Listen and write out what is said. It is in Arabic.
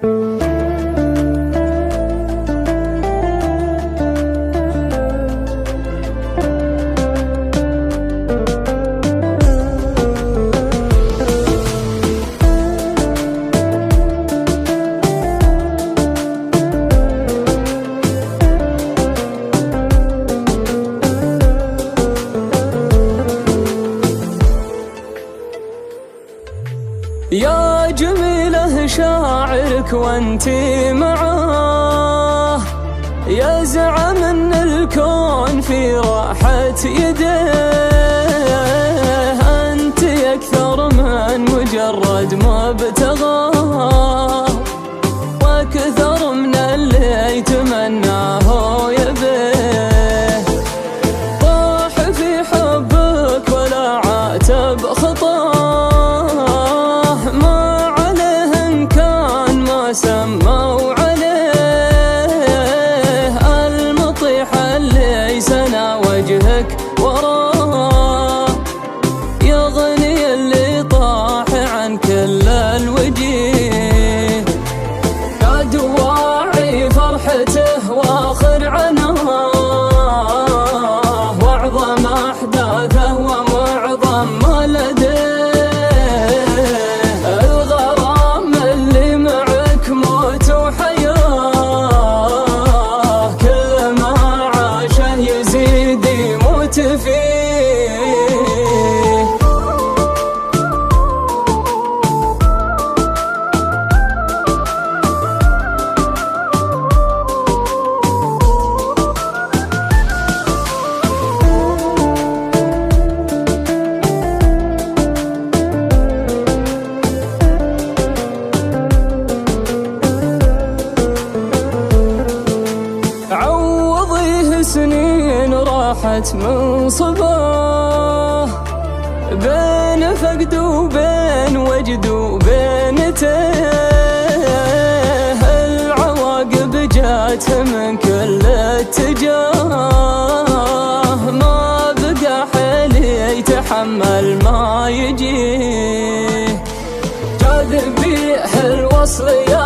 يا جميله شاعرك وانتي معاه، يزعم ان الكون في راحة يديه. انت اكثر من مجرد مبتغاه، واكثر من اللي يتمناه ويبيه. طاح في حبك ولا عاتب خطاه، ما عليه ان كان ما سموا عليه. المطيح اللي سنى وجهك وراه، يغني اللي طاح عن كل الوجيه. يا دواعي فرحته واخر عناه، واعظم احداثه ومعظم ما لديه. الغرام اللي معك موت وحياه، كل ما عاشه يزيد يموت فيه. عوضيه سنين راحت من صباه، بين فقد وبين وجد وبين تيه. العواقب جات من كل اتجاه، ما بقى حيل يتحمل ما يجيه. جاذبيه الوصل يا